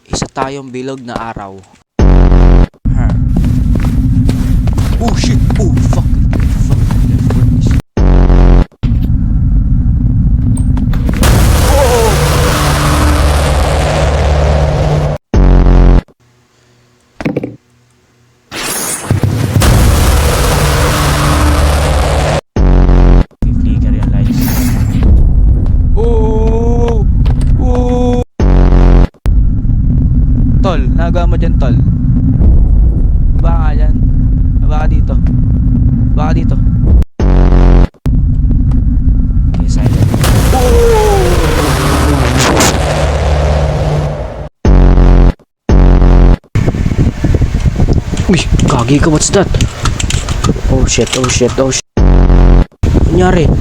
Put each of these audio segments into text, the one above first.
Isa tayong bilog na araw. Oh shit! Oh fuck! Tol, nagawa mo dyan, tol. Baka dyan. Baka dito. Baka dito. Okay, silent. Uy, kagi ka, what's that? Oh shit, oh shit, oh shit. Nangyari?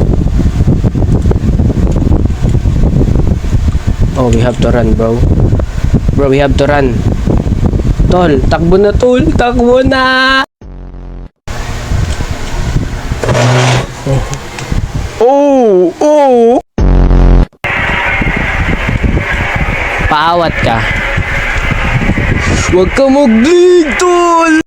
Oh, we have to run, bro. Bro, we have to run. Tol, takbo na, tol. Takbo na. Oh, oh. Paawat ka. Huwag ka mag-bleed, tol.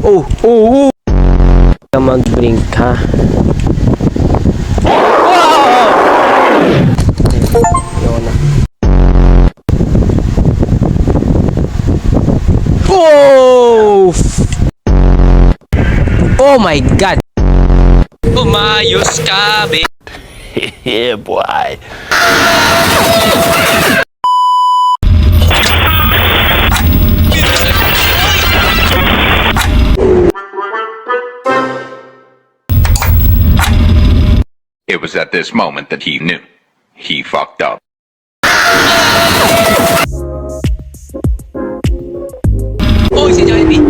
Oh, oh, oh. Huwag ka mag-blink, ha. Oh! Oh my God! Umayos ka, be. Yeah, boy. It was at this moment that he knew. He fucked up. Oh, si Jollibee.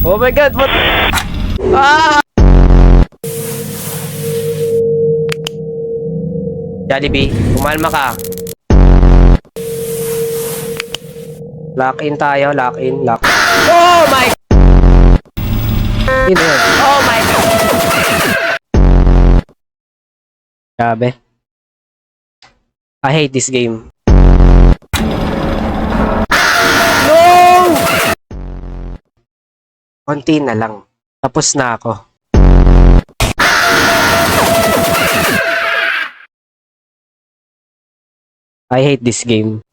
Oh my God, what? Ah! Jollibee, kumalma ka. Lock in tayo, lock in, lock. Oh my! Yun yun. Oh my God! Grabe. I hate this game. Konti na lang. Tapos na ako. I hate this game.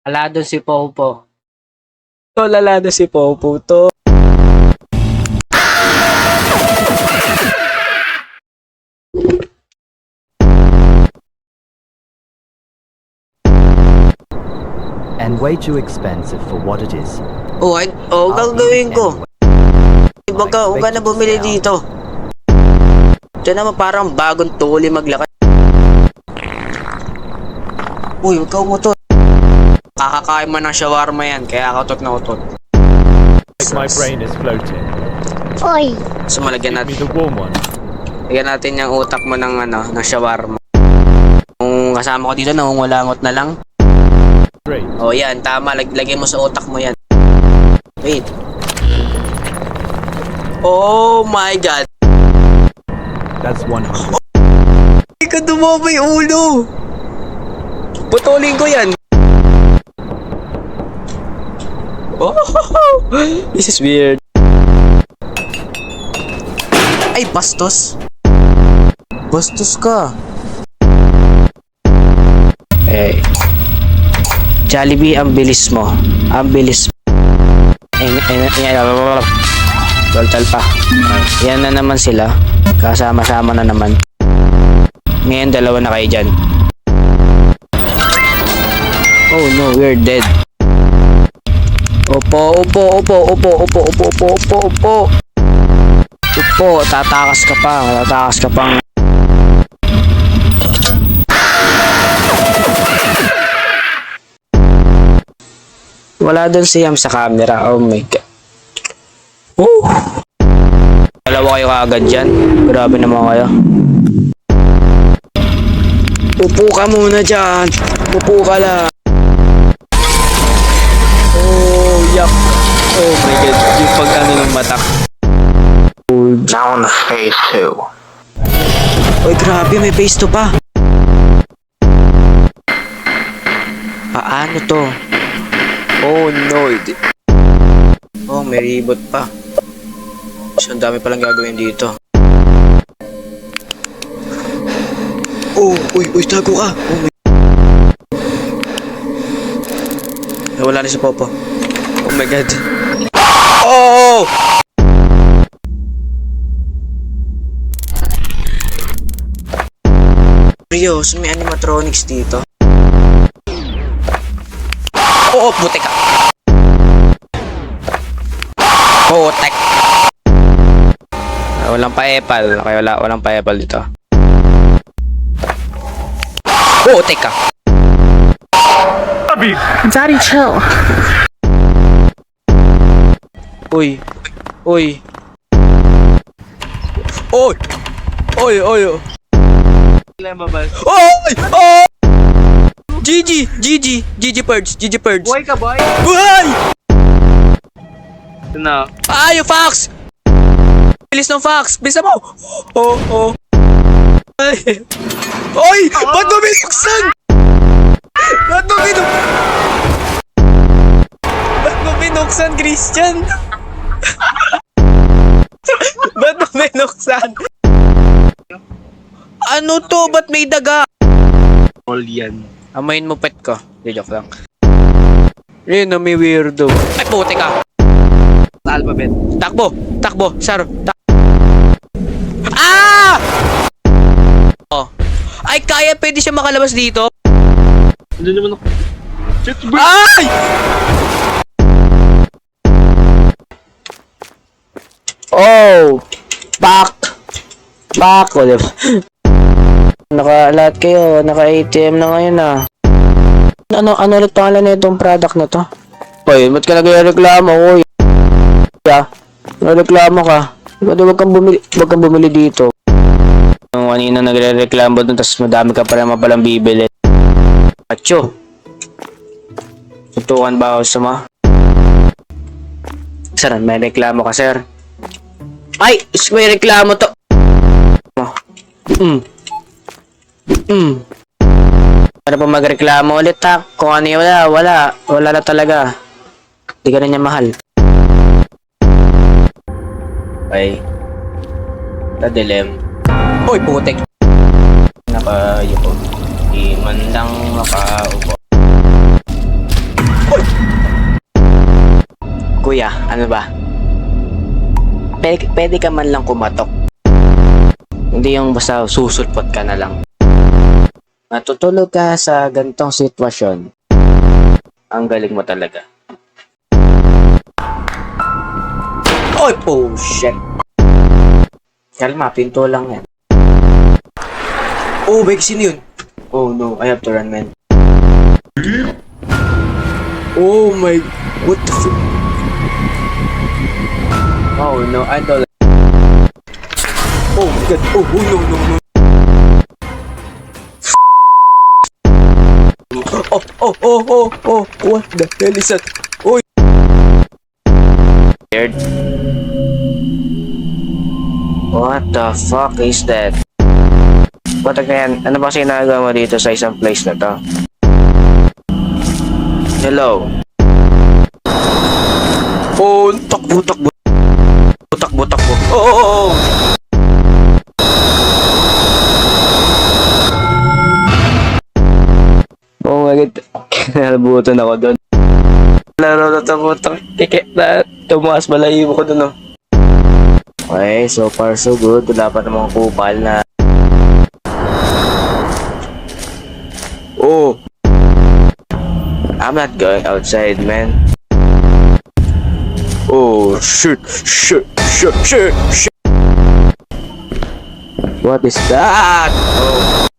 Alado si Popo. Lalado si Popo to. And way too expensive for what it is. Gagawin ko. Huwag ka na bumili dito. Ito naman parang bagong tuli maglakad. Uy, huwag ka umutot. Kakakain mo ng shawarma yan, kaya utot na utot. My brain is floating. Oy! So malagyan Give me natin. the warm one. Lagyan natin yung utak mo ng ng shawarma. Kung kasama ko dito, nangungulangot na lang. Great. Oh, yan, tama. Lagyan mo sa utak mo yan. Wait. Oh my God. That's 100. Hindi ka dumaba yung ulo. Putulin ko yan. Oh, this is weird. Ay, bastos. Bastos ka. Eh, Jollibee, ang bilis mo. Ang bilis. Toltal pa. Yan na naman sila. Kasama-sama na naman. Ngayon, dalawa na kayo dyan. Oh no, we're dead. Opo. Po, tatakas ka pa. Tatakas ka pang... Wala doon si Yam sa camera. Oh my God. Dalawa kayo kaagad dyan. Grabe naman kayo. Upo ka muna dyan. Upo ka lang. Oh, yak. Oh my God. Yung pagkano ng matak. Down phase 2. Uy, grabe. May phase 2 pa. Paano to? Oh no. Oh, may reboot pa. So, ang dami palang gagawin dito. Oh, uy, tago ka. Oh my... Nawala na si Popo. Oh my God. Oh! Seryoso, may animatronics dito. Oo, putek ka. Putek. Walang pa-epal. Okay, walang pa-epal dito. Putek ka. Daddy, chill. Uy. Oy. Oy! Oh! GG Purge. Boy ka, boy. Buhay! Ito na. Yung Fox! Bilis ng Fox! Bisa mo! Oh. Ay! Oy! Ba't mo binuksan? Ba't mo binuksan, Christian? Ba't mo binuksan? Ano to? Ba't may daga? All yan. Amayin mo pet ko. Di, joke lang. Yun na may weirdo. Ay, puti ka! Sa alphabet. Takbo, Saro. Ah! Oh. Ay, kaya pwede siya makalabas dito? Hindi naman ako. Shit, bro. Ay! Oh! Back! O, diba? Lahat kayo, naka-ATM na ngayon ah. Ano ulit pangalan na itong product na to? Hoy, ba't ka nagreklamo, Uy? Nagreklamo ka. Wag kang bumili dito. Yung kanina nagre-reklamo dun, tas madami ka pa naman palang bibili. Acho! Tutukan ba ako sa mga? Sir, may reklamo ka, sir? Ay! May reklamo to! Para pa magreklamo ulit ha? Kung ano yung wala na talaga. Di ka na niya mahal. Ay. Tadilim. Uy, putik! Nakayuko. Di man lang makaupo. Uy! Kuya, ano ba? Pwede ka man lang kumatok. Hindi yung basta susulpot ka na lang. Matutulog ka sa ganitong sitwasyon. Ang galing mo talaga. Oy! Oh, shit! Kalma, pinto lang yan. Oh, wait, sino yun? Oh no, I have to run, man. Oh my... What the fuck? Oh no, I don't... Oh my God! Oh no. Oh, what the hell is that? Oh! Scared? What the fuck is that? What again? Ano ba kasi nagawa mo dito sa isang place na to? Hello? Oh, takbo. Oh! Oh my God. Nalabutan ako doon. Laro na tabutan. Kikik na. Tumaas malayo ko doon. Okay, so far so good. Wala pa namang kupal na. Oh! I'm not going outside, man. Oh, shoot. What is that? Oh.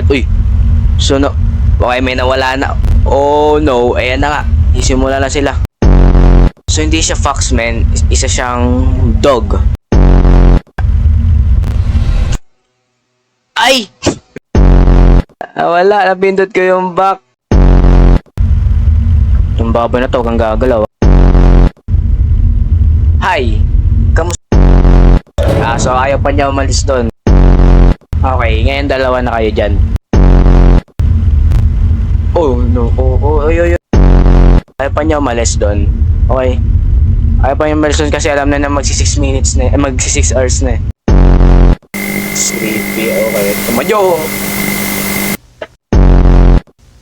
Uy. So no. Okay, may nawala na. Oh no. Ayan na nga. Isimula na sila. So hindi siya fox, man. Isa siyang dog. Ay! Wala. Napindot ko yung back. Yung baboy na to kang gagalaw. Hi! Kamusta? So ayaw pa niya umalis doon. Okay, ngayon dalawa na kayo dyan. Oh no, oy. Ayaw pa niya umalis doon. Okay. Ayaw pa niya umalis doon kasi alam na magsi 6 minutes na magsi 6 hours na. Sleepy, okay. Tumadyo!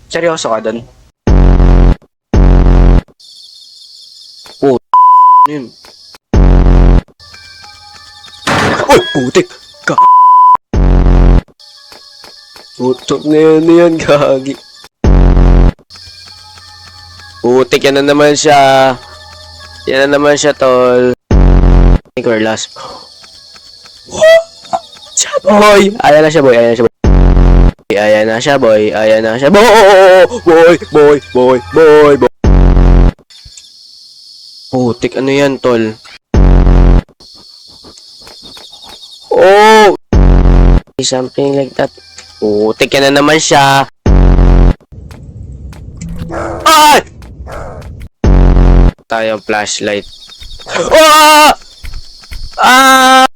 Seryoso ka doon? Oh, yun. Uy, putik! Putok na yun, gagi. Putik, yan na naman siya. Yan na naman siya, tol. Or last. Siya, boy! Ayan na siya, boy. Ayan na siya, boy. Ayan na siya, boy. Ayan na siya, boy. Boy. Putik, ano yan, tol? Oh! Something like that. Putik, yan na naman siya. Ay! Tayong flashlight. Ah! Ah!